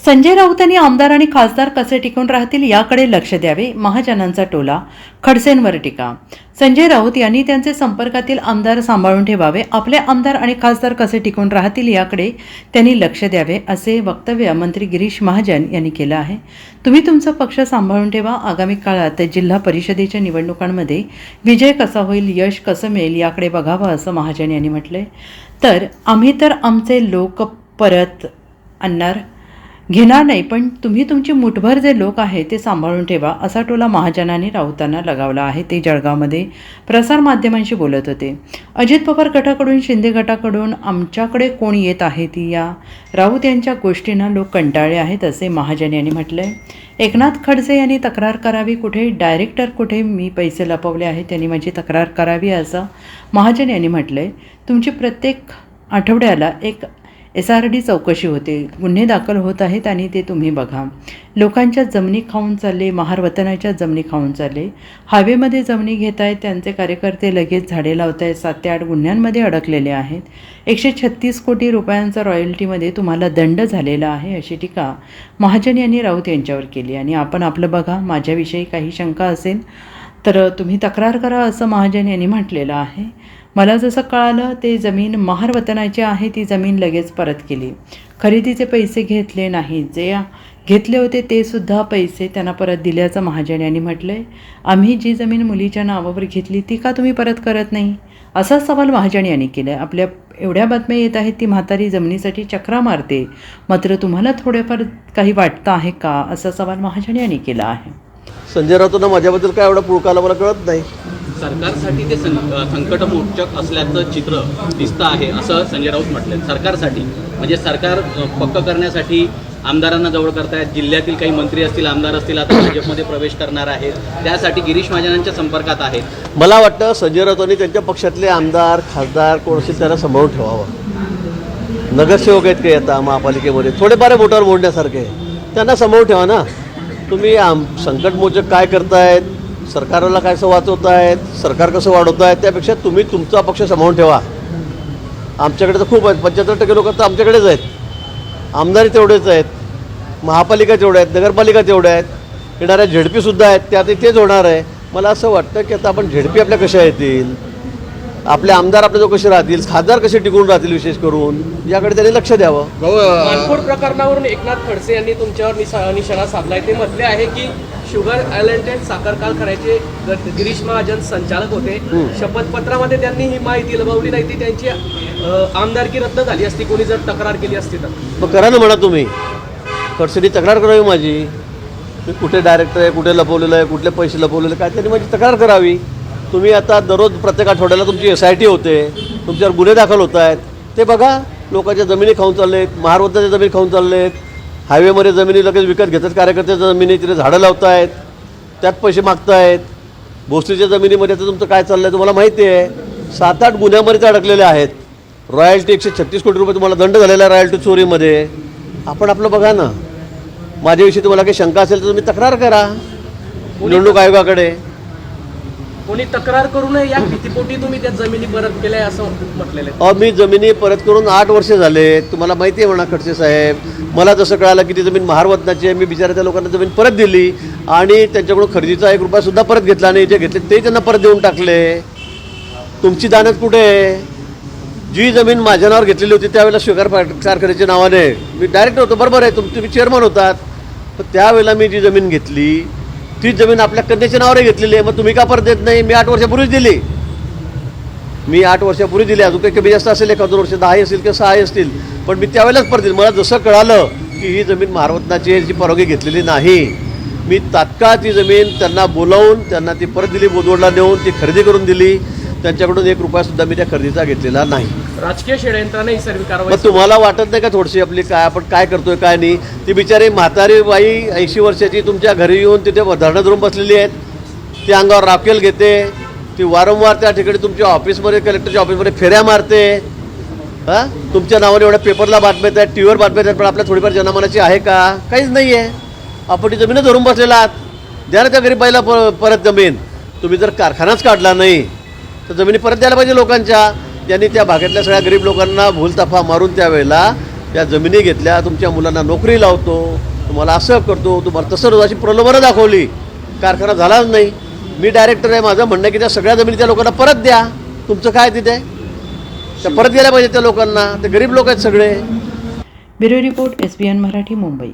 संजय राऊत यांनी आमदार आणि खासदार कसे टिकून राहतील याकडे लक्ष द्यावे, महाजनांचा टोला. खडसेंवर टीका. संजय राऊत यांनी त्यांचे संपर्कातील आमदार सांभाळून ठेवावे, आपले आमदार आणि खासदार कसे टिकून राहतील याकडे त्यांनी लक्ष द्यावे, असे वक्तव्य मंत्री गिरीश महाजन यांनी केलं आहे. तुम्ही तुमचा पक्ष सांभाळून ठेवा. आगामी काळात जिल्हा परिषदेच्या निवडणुकांमध्ये विजय कसा होईल, यश कसं मिळेल याकडे बघावं, असं महाजन यांनी म्हटलंय. तर आम्ही तर आमचे लोक परत आणणार घेणार नाही, पण तुम्ही तुमची मुठभर जे लोक आहे ते सांभाळून ठेवा, असा टोला महाजनांनी राऊतांना लगावला आहे. ते जळगावमध्ये प्रसारमाध्यमांशी बोलत होते. अजित पवार गटाकडून, शिंदे गटाकडून आमच्याकडे कोण येत आहे ती या राऊत यांच्या गोष्टींना लोक कंटाळले आहेत, असे महाजन यांनी म्हटलंय. एकनाथ खडसे यांनी तक्रार करावी, कुठे डायरेक्टर कुठे, मी पैसे लपवले आहेत, त्यांनी माझी तक्रार करावी, असं महाजन यांनी म्हटलंय. तुमची प्रत्येक आठवड्याला एक SRD चौकशी होते, गुन्हे दाखल होत आहेत आणि ते तुम्ही बघा. लोकांच्या जमिनी खाऊन चालले, महार वतनाच्या जमिनी खाऊन चालले, हायवेमध्ये जमिनी घेत आहेत, त्यांचे कार्यकर्ते लगेच झाडे लावत आहेत, 7 ते 8 गुन्ह्यांमध्ये अडकलेले आहेत, 136 कोटी रुपयांचा रॉयल्टीमध्ये तुम्हाला दंड झालेला आहे, अशी टीका महाजन यांनी राऊत यांच्यावर केली. आणि आपण आपलं बघा, माझ्याविषयी काही शंका असेल तर तुम्ही तक्रार करा, असं महाजन यांनी म्हटलेलं आहे. मला जसं कळालं ते जमीन महार वतनाची आहे, ती जमीन लगेच परत केली, खरेदीचे पैसे घेतले नाही, जे घेतले होते ते सुद्धा पैसे त्यांना परत दिल्याचं महाजन यांनी म्हटलं आहे. आम्ही जी जमीन मुलीच्या नावावर घेतली ती का तुम्ही परत करत नाही, असा सवाल महाजन यांनी केला आहे. आपल्या एवढ्या बातम्या येत आहेत, ती म्हातारी जमिनीसाठी चक्रा मारते, मात्र तुम्हाला थोडेफार काही वाटतं आहे का, असा सवाल महाजन यांनी केला आहे. संजय राऊतांना माझ्याबद्दल काय एवढा पुळकाला मला कळत नाही. सरकारसाठी ते संकटमोचक असल्याचं चित्र दिसतं आहे, असं संजय राऊत म्हटले. सरकारसाठी म्हणजे सरकार पक्क करण्यासाठी आमदारांना जवळ करतायत, जिल्ह्यातील काही मंत्री असतील, आमदार असतील, आता भाजपमध्ये प्रवेश करणार आहेत, त्यासाठी गिरीश महाजनांच्या संपर्कात आहेत. मला वाटतं संजय राऊतांनी त्यांच्या पक्षातले आमदार, खासदार कोण असेल त्यांना सांभाळून ठेवावं. नगरसेवक आहेत काही आता महापालिकेमध्ये, थोडेफार वोटावर मोडण्यासारखे, त्यांना सांभाळून ठेवा ना. तुम्ही संकटमोचक काय करतायत, सरकारला काय वाचवतायत, सरकार कसं वाढवतायत, त्यापेक्षा तुम्ही तुमचा पक्ष सांभाळून ठेवा. आमच्याकडे तर खूप आहेत, 75% लोक तर आमच्याकडेच आहेत, आमदारी तेवढेच आहेत, महापालिका तेवढ्या आहेत, नगरपालिका तेवढ्या आहेत, येणाऱ्या झेडपीसुद्धा आहेत, त्यात तेच होणार आहे. मला असं वाटतं की आता आपण झेडपी आपल्या कशा येतील, आपले आमदार आपल्या जो कसे राहतील, खासदार कसे टिकून राहतील, विशेष करून याकडे त्यांनी लक्ष द्यावं. मानखोड प्रकरणावरून एकनाथ खडसे यांनी तुमच्यावर निशाणा साधलाय. ते म्हटले आहे की शुगर आयलंड अँड साखर कारखान्याचे गिरीश महाजन संचालक होते, शपथपत्रामध्ये त्यांनी ही माहिती लपवली नाही, ती त्यांची आमदारकी रद्द झाली असती कोणी जर तक्रार केली असती तर. मग करा ना, म्हणा तुम्ही, खडसेंनी तक्रार करावी माझी, मी कुठे डायरेक्टर आहे, कुठे लपवलेलं आहे, कुठले पैसे लपवलेले काय, त्यांनी माझी तक्रार करावी. तुम्ही आता दररोज प्रत्येक आठवड्याला तुमची SIT होते, तुमच्यावर गुन्हे दाखल होत आहेत, ते बघा. लोकांच्या जमिनी खाऊन चाललेत, महारवताच्या जमिनी खाऊन चाललेत, हायवेमध्ये जमिनी लगेच विकत घेतात, कार्यकर्त्याच्या जमिनी तिथे झाडं लावत आहेत, त्यात पैसे मागतायत. भोसरीच्या जमिनीमध्ये तर तुमचं काय चाललं आहे तुम्हाला माहिती आहे. 7-8 गुन्ह्यामध्ये ते अडकलेले आहेत. रॉयल्टी 136 कोटी रुपये तुम्हाला दंड झालेला आहे रॉयल्टी चोरीमध्ये. आपण आपलं बघा ना. माझ्याविषयी तुम्हाला काही शंका असेल तर तुम्ही तक्रार करा निवडणूक आयोगाकडे. कोणी तक्रार करू नये या भीतीपोटी तुम्ही त्या जमिनी परत केल्या असं म्हटलेलं आहे. मी जमिनी परत करून 8 वर्ष झाले. तुम्हाला माहिती आहे म्हणा खडसे साहेब, मला जसं कळालं की ती जमीन महारवतनाची आहे, मी बिचारा त्या लोकांना जमीन परत दिली आणि त्यांच्याकडून खरेदीचा 1 रुपयासुद्धा परत घेतला नाही. जे घेतले ते त्यांना परत देऊन टाकले. तुमची दानत कुठे आहे? जी जमीन माझ्या नावावर घेतलेली होती त्यावेळेला शुगर कारखान्याच्या नावाने मी डायरेक्टर होतो, बरोबर आहे, तुम्ही चेअरमन होतात, पण त्यावेळेला मी जी जमीन घेतली ती जमीन आपल्या कन्याच्या नावावर घेतलेली आहे. मग तुम्ही का परत देत नाही? मी 8 वर्षापूर्वीच दिली. मी 8 वर्षापूर्वी दिली. अजून काही कमी जास्त असेल, 1-2 वर्ष 10 असतील किंवा 6 असतील, पण मी त्यावेळेलाच परत दिली. मला जसं कळालं की ही जमीन महारवतनाची आहे, जी परवानगी घेतलेली नाही, मी तात्काळ ती जमीन त्यांना बोलावून त्यांना ती परत दिली, बोदवडला नेऊन ती खरेदी करून दिली. त्यांच्याकडून 1 रुपयासुद्धा मी त्या खरेदीचा घेतलेला नाही. राजकीय षडयंत्राने ही सर्व कारवाई. मग तुम्हाला वाटत नाही का थोडीशी आपली काय आपण काय करतोय काय नाही? ती बिचारी म्हातारी बाई 80 वर्षाची तुमच्या घरी येऊन तिथे धरणं धरून बसलेली आहेत. ती अंगावर राखेल घेते, ती वारंवार त्या ठिकाणी तुमच्या ऑफिसमध्ये, कलेक्टरच्या ऑफिसमध्ये फेऱ्या मारते. हां, तुमच्या नावाने एवढ्या पेपरला बातम्या आहेत, TVवर बातम्या आहेत, पण आपल्या थोडीफार जनमानाची आहे का? काहीच नाही आहे. आपण ती जमीन धरून बसलेला आहात. द्या ना त्या गरीबाईला परत जमीन. तुम्ही जर कारखानाच काढला नाही तर जमिनी परत द्यायला पाहिजे लोकांच्या. त्यांनी त्या भागातल्या सगळ्या गरीब लोकांना भूलताफा मारून त्यावेळेला त्या जमिनी घेतल्या, तुमच्या मुलांना नोकरी लावतो, तुम्हाला असं करतो, तुम्हाला तसं अशी प्रलोभनं दाखवली, कारखाना झालाच नाही. मी डायरेक्टर आहे, माझं म्हणणं आहे की त्या सगळ्या जमिनी त्या लोकांना परत द्या. तुमचं काय तिथे त्या परत गेल्या पाहिजे त्या लोकांना, ते गरीब लोक आहेत सगळे. Bureau report SBN Marathi, Mumbai.